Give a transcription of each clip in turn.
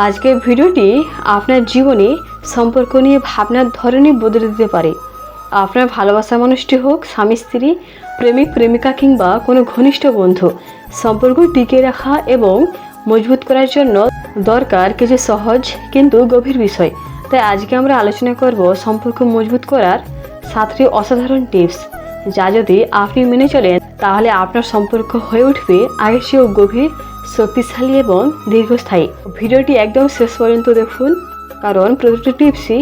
আজকের ভিডিওটি আপনার জীবনে সম্পর্ক নিয়ে ভাবনার ধরনই বদলে দিতে পারে। আপনার ভালোবাসার মানুষটি হোক স্বামী স্ত্রী, প্রেমিক প্রেমিকা কিংবা কোনো ঘনিষ্ঠ বন্ধু, সম্পর্ক টিকিয়ে রাখা এবং মজবুত করার জন্য দরকার কিছু সহজ কিন্তু গভীর বিষয়। তাই আজকে আমরা আলোচনা করব সম্পর্ক মজবুত করার 7টি অসাধারণ টিপস, যা যদি আপনি মেনে চলেন তাহলে আপনার সম্পর্ক হয়ে উঠবে আগের চেয়েও গভীর, শক্তিশালী এবং দীর্ঘস্থায়ী। ভিডিওটি একদম শেষ পর্যন্ত দেখুন, কারণ প্রতিটি টিপসই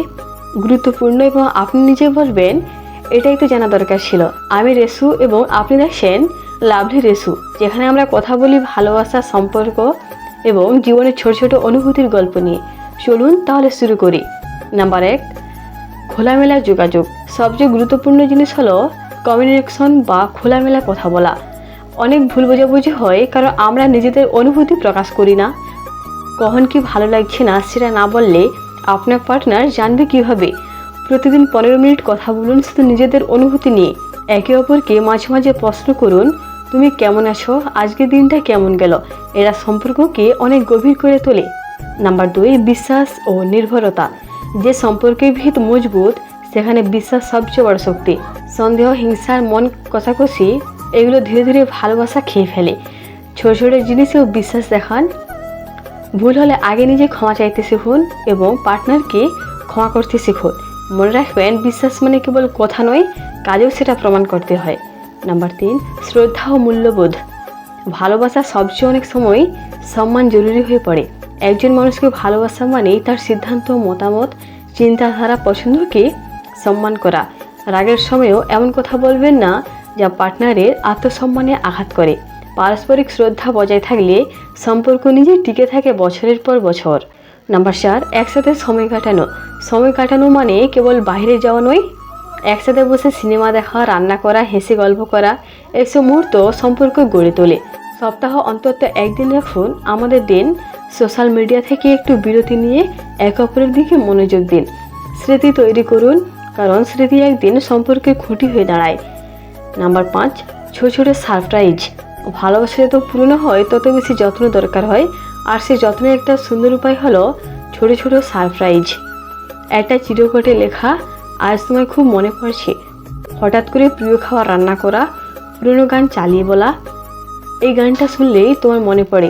গুরুত্বপূর্ণ এবং আপনি নিজে বলবেন এটাই তো জানা দরকার ছিল। আমি রেসু এবং আপনি দেখছেন লাভলি রেসু, যেখানে আমরা কথা বলি ভালোবাসা, সম্পর্ক এবং জীবনের ছোট ছোট অনুভূতির গল্প নিয়ে। চলুন তাহলে শুরু করি। নাম্বার 1, খোলামেলা যোগাযোগ। সবচেয়ে গুরুত্বপূর্ণ জিনিস হলো কমিউনিকেশন বা খোলামেলা কথা বলা। অনেক ভুল বোঝাবুঝি হয় কারণ আমরা নিজেদের অনুভূতি প্রকাশ করি না। কখন কি ভালো লাগছে না সেটা না বললে আপনার পার্টনার জানবে কিভাবে? প্রতিদিন 15 মিনিট কথা বলুন শুধু নিজেদের অনুভূতি নিয়ে। একে অপরকে মাঝে মাঝে প্রশ্ন করুন, তুমি কেমন আছো, আজকের দিনটা কেমন গেল। এরা সম্পর্ককে অনেক গভীর করে তোলে। নাম্বার 2, বিশ্বাস ও নির্ভরতা। যে সম্পর্কের ভিত মজবুত সেখানে বিশ্বাস সবচেয়ে বড় শক্তি। সন্দেহ, হিংসার মন কষাকষি এগুলো ধীরে ধীরে ভালোবাসা খেয়ে ফেলে। ছোট ছোট জিনিসেও বিশ্বাস দেখান। ভুল হলে আগে নিজে ক্ষমা চাইতে শিখুন এবং পার্টনারকে ক্ষমা করতে শিখুন। মনে রাখবেন, বিশ্বাস মানে কেবল কথা নয়, কাজেও সেটা প্রমাণ করতে হয়। নাম্বার 3, শ্রদ্ধা ও মূল্যবোধ। ভালোবাসা সবচেয়ে অনেক সময় সম্মান জরুরি হয়ে পড়ে। একজন মানুষকে ভালোবাসা মানেই তার সিদ্ধান্ত, মতামত, চিন্তাধারা, পছন্দকে সম্মান করা। রাগের সময়েও এমন কথা বলবেন না যা পার্টনারের আত্মসম্মানে আঘাত করে। পারস্পরিক শ্রদ্ধা বজায় থাকলে সম্পর্ক নিজে টিকে থাকে বছরের পর বছর। নাম্বার 4, একসাথে সময় কাটানো। সময় কাটানো মানে কেবল বাইরে যাওয়া নয়, একসাথে বসে সিনেমা দেখা, রান্না করা, হেসে গল্প করা, এসব মুহূর্ত সম্পর্ক গড়ে তোলে। সপ্তাহ অন্তত একদিন রাখুন আমাদের দিন। সোশ্যাল মিডিয়া থেকে একটু বিরতি নিয়ে একে অপরের দিকে মনোযোগ দিন। স্মৃতি তৈরি করুন, কারণ স্মৃতি একদিন সম্পর্কের খুঁটি হয়ে দাঁড়ায়। নাম্বার 5, ছোট ছোট সারপ্রাইজ। ভালোবাসা যত পুরনো হয় তত বেশি যত্ন দরকার হয়, আর সেই যত্নের একটা সুন্দর উপায় হলো ছোট ছোট সারপ্রাইজ। একটা চিরকুটে লেখা, আজ তোমায় খুব মনে পড়ছে। হঠাৎ করে প্রিয় খাবার রান্না করা, পুরনো গান চালিয়ে বলা, এই গানটা শুনলেই তোমার মনে পড়ে।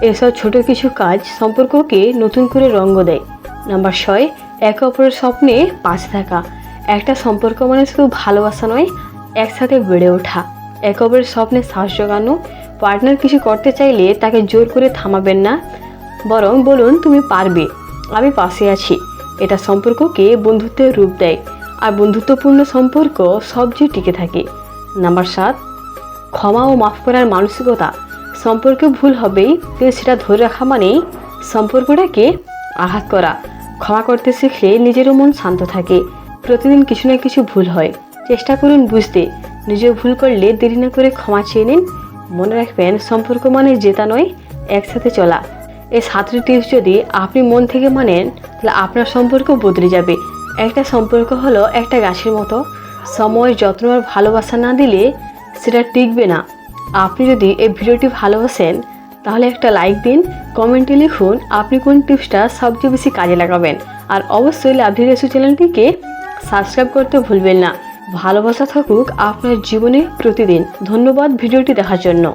এসব ছোট কিছু কাজ সম্পর্ককে নতুন করে রঙ্গ দেয়। নাম্বার 6, একে অপরের স্বপ্নে পাশে থাকা। একটা সম্পর্ক মানে শুধু ভালোবাসা নয়, একসাথে বেড়ে ওঠা, একে অপরের স্বপ্নে সাহস জোগানো। পার্টনার কিছু করতে চাইলে তাকে জোর করে থামাবেন না, বরং বলুন তুমি পারবে, আমি পাশে আছি। এটা সম্পর্ককে বন্ধুত্বের রূপ দেয়, আর বন্ধুত্বপূর্ণ সম্পর্ক সবচেয়ে টিকে থাকে। নাম্বার 7, ক্ষমা ও মাফ করার মানসিকতা। সম্পর্কে ভুল হবেই, কিন্তু সেটা ধরে রাখা মানেই সম্পর্কটাকে আঘাত করা। ক্ষমা করতে শিখলে নিজেরও মন শান্ত থাকে। প্রতিদিন কিছু না কিছু ভুল হয়, চেষ্টা করুন বুঝতে। নিজে ভুল করলে দেরি না করে ক্ষমা চেয়ে নিন। মনে রাখবেন, সম্পর্ক মানে জেতা নয়, একসাথে চলা। এই 7টি টিপস যদি আপনি মন থেকে মানেন তাহলে আপনার সম্পর্ক বদলে যাবে। একটা সম্পর্ক হলো একটা গাছের মতো, সময়, যত্ন আর ভালোবাসা না দিলে সেটা টিকবে না। আপনি যদি এই ভিডিওটি ভালোবাসেন তাহলে একটা লাইক দিন, কমেন্টে লিখুন আপনি কোন টিপসটা সবচেয়ে বেশি কাজে লাগাবেন। আর অবশ্যই লাভলি রেসু চ্যানেলটিকে সাবস্ক্রাইব করতে ভুলবেন না। ভালোবাসা থাকুক আপনার জীবনে প্রতিদিন। ধন্যবাদ ভিডিওটি দেখার জন্য।